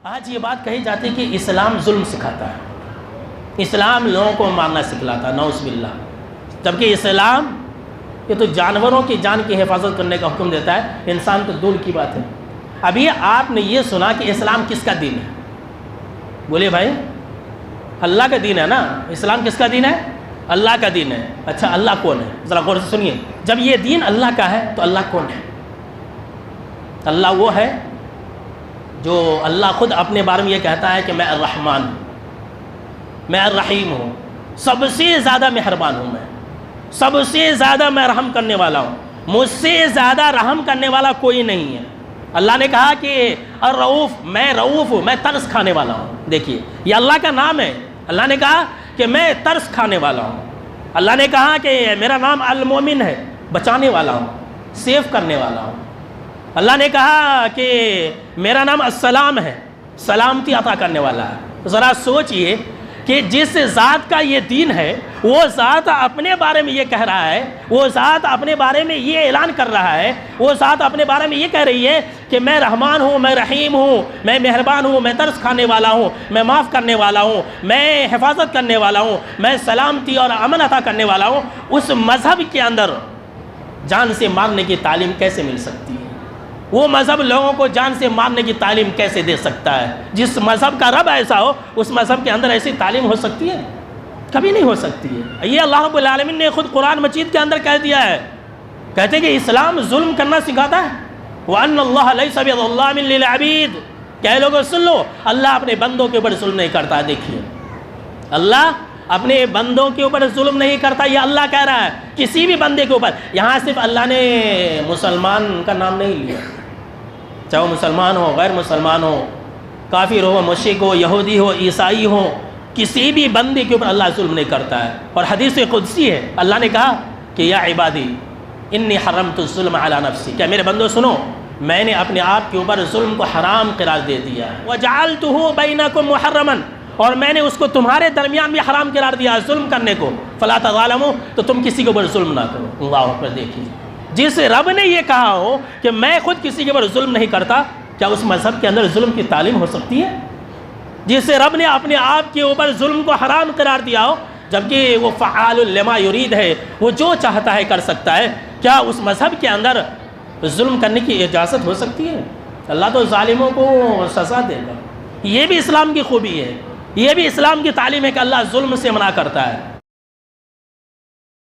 آج یہ بات کہی جاتی ہے کہ اسلام ظلم سکھاتا ہے، اسلام لوگوں کو مارنا سکھلاتا ہے، نعوذ باللہ، جبکہ اسلام یہ تو جانوروں کی جان کی حفاظت کرنے کا حکم دیتا ہے، انسان تو دور کی بات ہے۔ ابھی آپ نے یہ سنا کہ اسلام کس کا دین ہے؟ بولے بھائی، اللہ کا دین ہے نا؟ اسلام کس کا دین ہے؟ اللہ کا دین ہے۔ اچھا، اللہ کون ہے؟ ذرا غور سے سنیے، جب یہ دین اللہ کا ہے تو اللہ کون ہے؟ اللہ وہ ہے جو اللہ خود اپنے بارے میں یہ کہتا ہے کہ میں الرحمن ہوں، میں الرحیم ہوں، سب سے زیادہ مہربان ہوں، میں سب سے زیادہ میں رحم کرنے والا ہوں، مجھ سے زیادہ رحم کرنے والا کوئی نہیں ہے۔ اللہ نے کہا کہ الرؤوف، میں رؤوف ہوں، میں ترس کھانے والا ہوں۔ دیکھیے، یہ اللہ کا نام ہے۔ اللہ نے کہا کہ میں ترس کھانے والا ہوں۔ اللہ نے کہا کہ میرا نام المومن ہے، بچانے والا ہوں، سیف کرنے والا ہوں۔ اللہ نے کہا کہ میرا نام السلام ہے، سلامتی عطا کرنے والا ہے۔ ذرا سوچئے کہ جس ذات کا یہ دین ہے، وہ ذات اپنے بارے میں یہ کہہ رہا ہے، وہ ذات اپنے بارے میں یہ اعلان کر رہا ہے، وہ ذات اپنے بارے میں یہ کہہ رہی ہے کہ میں رحمان ہوں، میں رحیم ہوں، میں مہربان ہوں، میں ترس کھانے والا ہوں، میں معاف کرنے والا ہوں، میں حفاظت کرنے والا ہوں، میں سلامتی اور امن عطا کرنے والا ہوں۔ اس مذہب کے اندر جان سے مارنے کی تعلیم کیسے مل سکتی ہے؟ وہ مذہب لوگوں کو جان سے مارنے کی تعلیم کیسے دے سکتا ہے؟ جس مذہب کا رب ایسا ہو، اس مذہب کے اندر ایسی تعلیم ہو سکتی ہے؟ کبھی نہیں ہو سکتی ہے۔ یہ اللہ رب العالمین نے خود قرآن مجید کے اندر کہہ دیا ہے، کہتے ہیں کہ اسلام ظلم کرنا سکھاتا ہے۔ وَأَنَّ اللَّهَ لَيْسَ بِظَلَّامٍ لِّلْعَبِيدِ، کہ لوگوں سن لو، اللہ اپنے بندوں کے اوپر ظلم نہیں کرتا۔ دیکھیے، اللہ اپنے بندوں کے اوپر ظلم نہیں کرتا، یہ اللہ کہہ رہا ہے کسی بھی بندے کے اوپر۔ یہاں صرف اللہ نے مسلمان کا نام نہیں لیا، چاہے وہ مسلمان ہو، غیر مسلمان ہو، کافر ہو، مشرک ہو، یہودی ہو، عیسائی ہو، کسی بھی بندے کے اوپر اللہ ظلم نہیں کرتا ہے۔ اور حدیث قدسی ہے، اللہ نے کہا کہ یا عبادی انی حرمت الظلم علی نفسی، کیا میرے بندو سنو، میں نے اپنے آپ کے اوپر ظلم کو حرام قرار دے دیا ہے۔ وجعلتہ بینکم محرما، اور میں نے اس کو تمہارے درمیان بھی حرام قرار دیا ظلم کرنے کو۔ فلا تظالموا، تو تم کسی کے اوپر ظلم نہ کرو۔ اللہ اکبر۔ دیکھیے، جس رب نے یہ کہا ہو کہ میں خود کسی کے اوپر ظلم نہیں کرتا، کیا اس مذہب کے اندر ظلم کی تعلیم ہو سکتی ہے؟ جس رب نے اپنے آپ کے اوپر ظلم کو حرام قرار دیا ہو، جبکہ وہ فعال لما یرید ہے، وہ جو چاہتا ہے کر سکتا ہے، کیا اس مذہب کے اندر ظلم کرنے کی اجازت ہو سکتی ہے؟ اللہ تو ظالموں کو سزا دے گا۔ یہ بھی اسلام کی خوبی ہے، یہ بھی اسلام کی تعلیم ہے کہ اللہ ظلم سے منع کرتا ہے۔